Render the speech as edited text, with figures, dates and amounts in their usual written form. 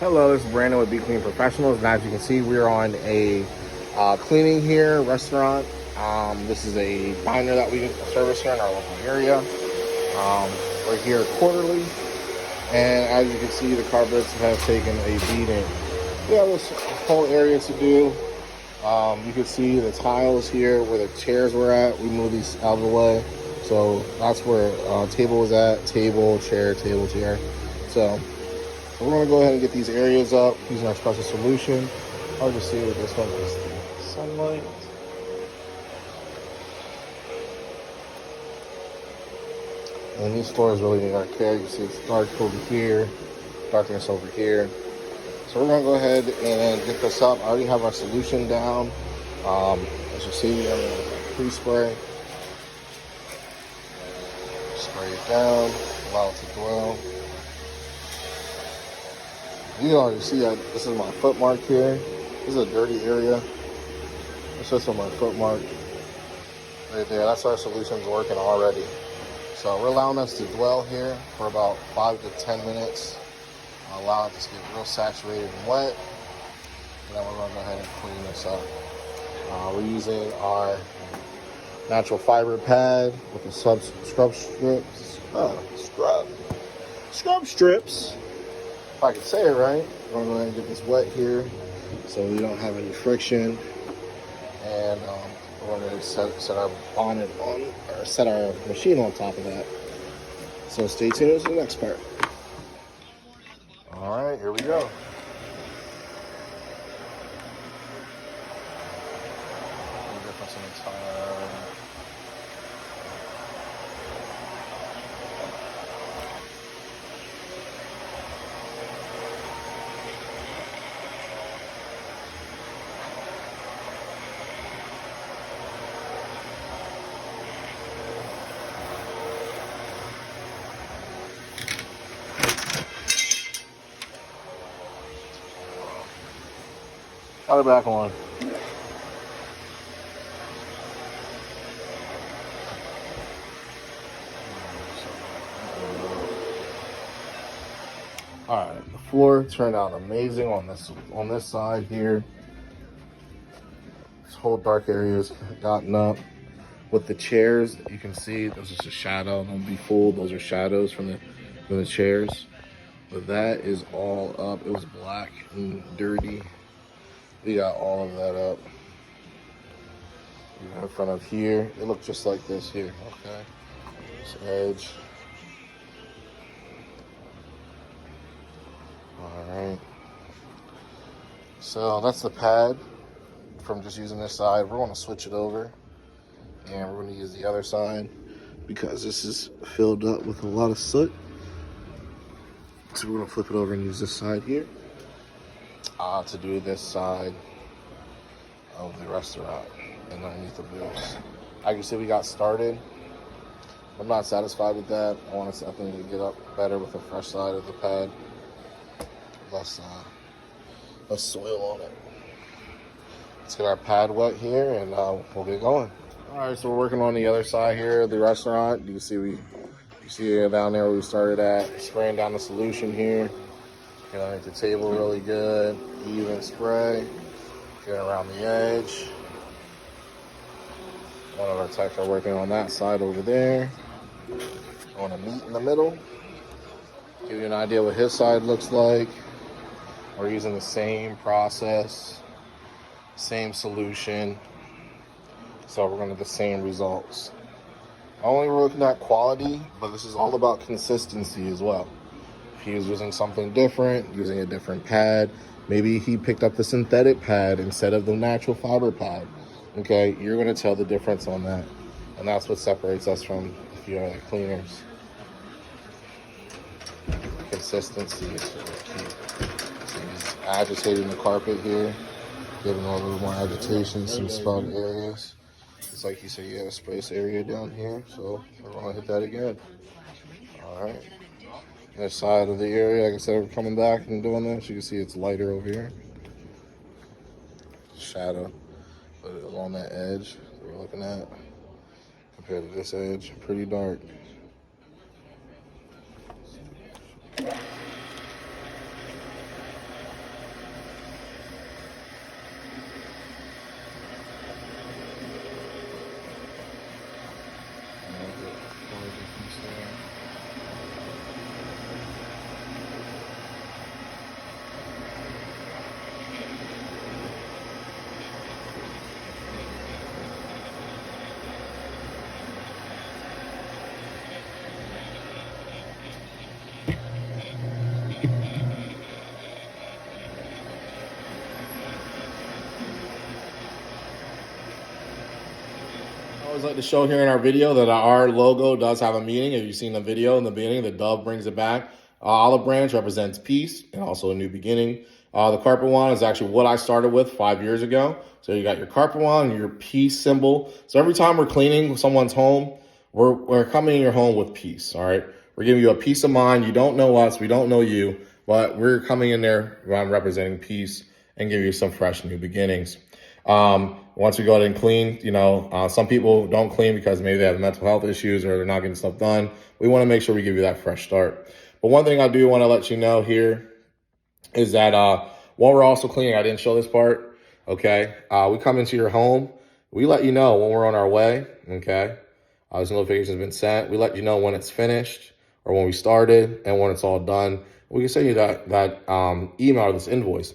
Hello, this is Brandon with Be Clean Professionals, and as you can see, we're on a cleaning here restaurant. This is a diner that we service here in our local area. We're here quarterly, and as you can see, the carpets have taken a beating. We have this whole area to do. You can see the tiles here where the chairs were at. We moved these out of the way, so that's where table was at. Table, chair, table, chair. So we're going to go ahead and get these areas up using our special solution. Hard to see with this one because the sunlight. And these floors really need our care. You see it's dark over here, darkness over here. So we're going to go ahead and get this up. I already have our solution down. As you see, I'm going to pre-spray. Spray it down, allow it to dwell. You can already see that this is my foot mark here. This is a dirty area. It's just on my foot mark right there. That's our solution's working already. So we're allowing us to dwell here for about 5 to 10 minutes. Allow it to get real saturated and wet. And then we're going to go ahead and clean this up. We're using our natural fiber pad with the scrub strips. If I can say it right, we're going to go ahead and get this wet here so we don't have any friction. And we're going to set our bonnet on, or set our machine on top of that. So stay tuned to the next part. All right, here we go. Got it back on. All right, the floor turned out amazing on this side here. This whole dark area has gotten up. With the chairs, you can see there's just a shadow. Don't be fooled; those are shadows from the chairs. But that is all up. It was black and dirty. We got all of that up. In front of here, it looked just like this here. Okay, this edge. All right. So that's the pad from just using this side. We're going to switch it over, and we're going to use the other side because this is filled up with a lot of soot. So we're going to flip it over and use this side here. To do this side of the restaurant and underneath the roofs. Like you said, we got started. I'm not satisfied with that. I want something to get up better with the fresh side of the pad. Less soil on it. Let's get our pad wet here and we'll get going. All right, so we're working on the other side here of the restaurant. You see down there where we started at, spraying down the solution here. Get the table really good, even spray. Get around the edge. One of our techs are working on that side over there. I want to meet in the middle. Give you an idea what his side looks like. We're using the same process, same solution. So we're going to get the same results. Not only we're looking at quality, but this is all about consistency as well. If he was using something different, using a different pad, maybe he picked up the synthetic pad instead of the natural fiber pad. Okay, you're going to tell the difference on that. And that's what separates us from a few other cleaners. Consistency is key. So he's agitating the carpet here, giving a little more agitation, some spot areas. It's like you said, you have a space area down here, so we're going to hit that again. All right. This side of the area, like I said, we're coming back and doing this. You can see it's lighter over here. Shadow, but along that edge that we're looking at, compared to this edge, pretty dark. I always like to show here in our video that our logo does have a meaning. If you've seen the video in the beginning, the dove brings it back. Olive branch represents peace and also a new beginning. The carpet wand is actually what I started with 5 years ago. So you got your carpet wand and your peace symbol. So every time we're cleaning someone's home, we're coming in your home with peace, all right? We're giving you a peace of mind. You don't know us, we don't know you, but we're coming in there representing peace and give you some fresh new beginnings. Once we go ahead and clean, some people don't clean because maybe they have mental health issues or they're not getting stuff done. We want to make sure we give you that fresh start. But one thing I do want to let you know here is that while we're also cleaning, I didn't show this part, okay? We come into your home. We let you know when we're on our way, okay? This notification has been sent. We let you know when it's finished or when we started and when it's all done. We can send you that email or this invoice.